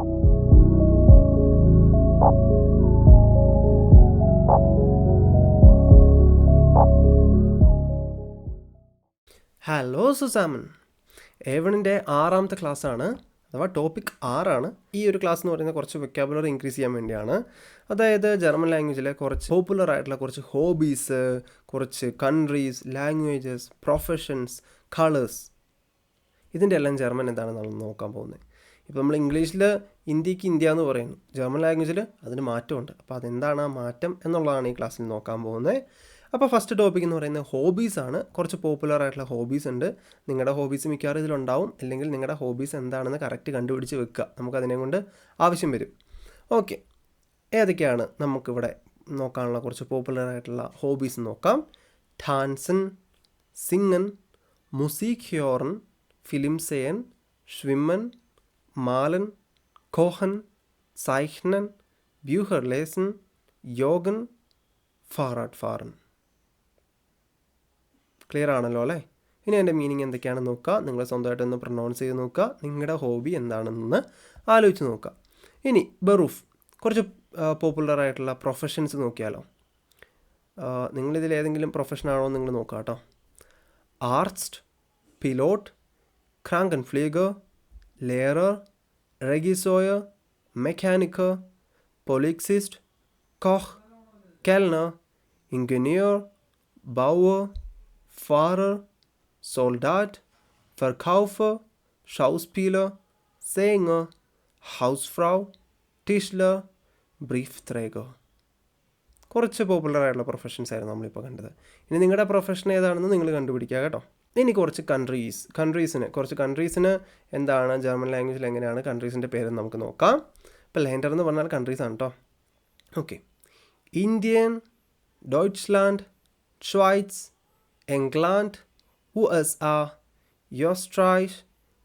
Hello സുസാമൻ, ഏവണിൻ്റെ 6ാമത്തെ ക്ലാസ്സാണ്, അഥവാ topic 6ആണ്. ഈ ഒരു ക്ലാസ് എന്ന് പറയുന്നത് കുറച്ച് വെക്കാബുലറി ഇൻക്രീസ് ചെയ്യാൻ വേണ്ടിയാണ്. അതായത് ജർമ്മൻ ലാംഗ്വേജിലെ കുറച്ച് പോപ്പുലർ ആയിട്ടുള്ള കുറച്ച് ഹോബീസ്, കുറച്ച് കൺട്രീസ്, ലാംഗ്വേജസ്, പ്രൊഫഷൻസ്, കളേഴ്സ്, ഇതിൻ്റെ എല്ലാം ജർമ്മൻ എന്താണെന്ന് നമ്മൾ നോക്കാൻ പോകുന്നത്. ഇപ്പോൾ നമ്മൾ ഇംഗ്ലീഷിൽ ഇന്ത്യക്ക് ഇന്ത്യ എന്ന് പറയുന്നു, ജർമ്മൻ ലാംഗ്വേജിൽ അതിന് മാറ്റമുണ്ട്. അപ്പോൾ അതെന്താണ് ആ മാറ്റം എന്നുള്ളതാണ് ഈ ക്ലാസ്സിൽ നോക്കാൻ പോകുന്നത്. അപ്പോൾ ഫസ്റ്റ് ടോപ്പിക് എന്ന് പറയുന്നത് ഹോബീസാണ്. കുറച്ച് പോപ്പുലർ ആയിട്ടുള്ള ഹോബീസ് ഉണ്ട്. നിങ്ങളുടെ ഹോബീസ് മിക്കവാറും ഇതിലുണ്ടാവും. അല്ലെങ്കിൽ നിങ്ങളുടെ ഹോബീസ് എന്താണെന്ന് കറക്റ്റ് കണ്ടുപിടിച്ച് വെക്കുക, നമുക്കതിനെ കൊണ്ട് ആവശ്യം വരും. ഓക്കെ, ഏതൊക്കെയാണ് നമുക്കിവിടെ നോക്കാനുള്ള കുറച്ച് പോപ്പുലർ ആയിട്ടുള്ള ഹോബീസ് നോക്കാം. ടാൻസൻ, സിങ്ങൻ, മുസീക് ഹ്യോറൻ, ഫിലിം സെയൻ, ഷ്വിമ്മൻ, മാലൻ, കോഹൻ, സൈഹ്നൻ, ബ്യൂഹർ ലേസൻ, യോഗൻ, ഫാറാട്ട് ഫാറൻ. ക്ലിയർ ആണല്ലോ അല്ലേ? ഇനി അതിൻ്റെ മീനിങ് എന്തൊക്കെയാണെന്ന് നോക്കുക. നിങ്ങൾ സ്വന്തമായിട്ടൊന്ന് പ്രൊനൗൺസ് ചെയ്ത് നോക്കുക. നിങ്ങളുടെ ഹോബി എന്താണെന്ന് ആലോചിച്ച് നോക്കുക. ഇനി ബറൂഫ്, കുറച്ച് പോപ്പുലർ ആയിട്ടുള്ള പ്രൊഫഷൻസ് നോക്കിയാലോ. നിങ്ങളിതിൽ ഏതെങ്കിലും പ്രൊഫഷനാണോ നിങ്ങൾ നോക്കുക കേട്ടോ. ആർസ്റ്റ്, പിലോട്ട്, ക്രാങ്കൻ ഫ്ലീഗർ, ലെയറർ, റെഗിസോയർ, മെക്കാനിക്കർ, പൊളിക്സിസ്റ്റ്, കോഹ്, കെൽനർ, ഇൻജനീയർ, ബൗവർ, Fahrer, Soldat, Verkäufer, Schauspieler, Sänger, Hausfrau, Tischler, Briefträger. കുറച്ച് പോപ്പുലർ ആയിട്ടുള്ള പ്രൊഫഷൻസ് ആയിരുന്നു നമ്മളിപ്പോൾ കണ്ടത്. ഇനി നിങ്ങളുടെ പ്രൊഫഷൻ ഏതാണെന്ന് നിങ്ങൾ കണ്ടുപിടിക്കുക കേട്ടോ. ഇനി കുറച്ച് കുറച്ച് കൺട്രീസിന് എന്താണ് ജർമ്മൻ ലാംഗ്വേജിൽ എങ്ങനെയാണ് കൺട്രീസിൻ്റെ പേരെന്ന് നമുക്ക് നോക്കാം. ഇപ്പോൾ ലാൻഡർ എന്ന് പറഞ്ഞാൽ കൺട്രീസ് ആണ് കേട്ടോ. ഓക്കെ, ഇന്ത്യൻ, ഡോയ്ച്ച്ലാൻഡ്, ഷ്വൈറ്റ്സ്, England, USA, Österreich,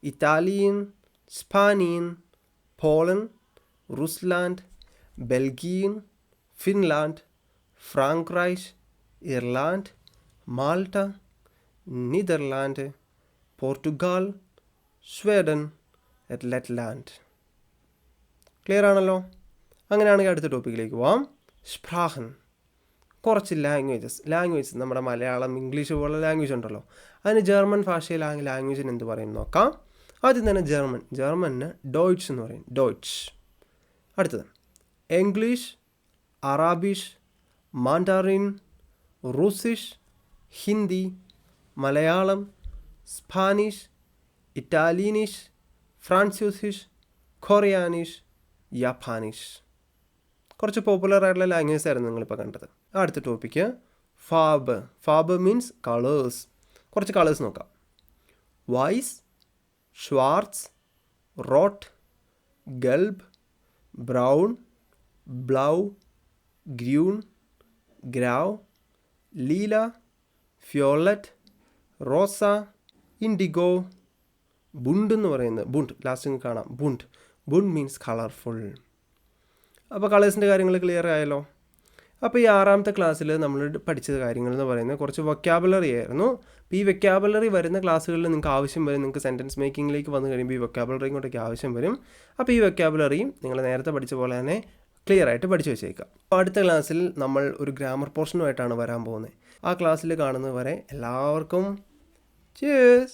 Italien, Spanien, Polen, Russland, Belgien, Finnland, Frankreich, Irland, Malta, Niederlande, Portugal, Sweden, Lettland. Clear ആണല്ലോ? അങ്ങനെയാണെങ്കിൽ അടുത്ത ടോപ്പിക്കിലേക്ക് പോവാം. സ്പ്രാഹൻ, കുറച്ച് ലാംഗ്വേജസ് നമ്മുടെ മലയാളം, ഇംഗ്ലീഷ് പോലുള്ള ലാംഗ്വേജ് ഉണ്ടല്ലോ, അതിന് ജർമ്മൻ ഭാഷയിലാണെങ്കിൽ ലാംഗ്വേജിന് എന്ത് പറയും നോക്കാം. ആദ്യം തന്നെ ജർമ്മന് ഡോയ്ച്ച് എന്ന് പറയും, ഡോയ്ച്ച്. അടുത്തത് ഇംഗ്ലീഷ്, അറാബിഷ്, മാൻഡറിൻ, റൂസിഷ്, ഹിന്ദി, മലയാളം, സ്പാനിഷ്, ഇറ്റാലിയനിഷ്, ഫ്രാൻസീസിഷ്, കൊറിയാനിഷ്, ജപ്പാനീഷ്. കുറച്ച് പോപ്പുലർ ആയിട്ടുള്ള ലാംഗ്വേജസ് ആയിരുന്നു നിങ്ങളിപ്പോൾ കണ്ടത്. അടുത്ത ടോപ്പിക്ക് ഫാബ് മീൻസ് കളേഴ്സ്. കുറച്ച് കളേഴ്സ് നോക്കാം. വൈസ്, ഷ്വാർട്സ്, റോട്ട്, ഗൽബ്, ബ്രൗൺ, ബ്ലൗ, ഗ്രൂൺ, ഗ്രാവ്, ലീല, ഫ്യോലറ്റ്, റോസ, ഇൻഡിഗോ, ബുണ്ട് എന്ന് പറയുന്നത്, ബുണ്ട് ലാസ്റ്റ് കാണാം, ബുണ്ട് മീൻസ് കളർഫുൾ. അപ്പോൾ കളേഴ്സിൻ്റെ കാര്യങ്ങൾ ക്ലിയർ ആയല്ലോ. അപ്പോൾ ഈ 6ാമത്തെ ക്ലാസ്സിൽ നമ്മൾ പഠിച്ചത് കാര്യങ്ങൾ എന്ന് പറയുന്നത് കുറച്ച് വൊക്കാബുലറി ആയിരുന്നു. അപ്പോൾ ഈ വൊക്കാബുലറി വരുന്ന ക്ലാസ്സുകളിൽ നിങ്ങൾക്ക് ആവശ്യം വരും. നിങ്ങൾക്ക് സെൻറ്റൻസ് മേക്കിങ്ങിലേക്ക് വന്നു കഴിയുമ്പോൾ ഈ വൊക്കാബുലറി കൊണ്ടൊക്കെ ആവശ്യം വരും. അപ്പോൾ ഈ വൊക്കാബുലറിയും നിങ്ങൾ നേരത്തെ പഠിച്ച പോലെ തന്നെ ക്ലിയർ ആയിട്ട് പഠിച്ചു വെച്ചേക്കുക. അപ്പോൾ അടുത്ത ക്ലാസ്സിൽ നമ്മൾ ഒരു ഗ്രാമർ പോർഷനുമായിട്ടാണ് വരാൻ പോകുന്നത്. ആ ക്ലാസ്സിൽ കാണുന്നത് വരെ എല്ലാവർക്കും cheers.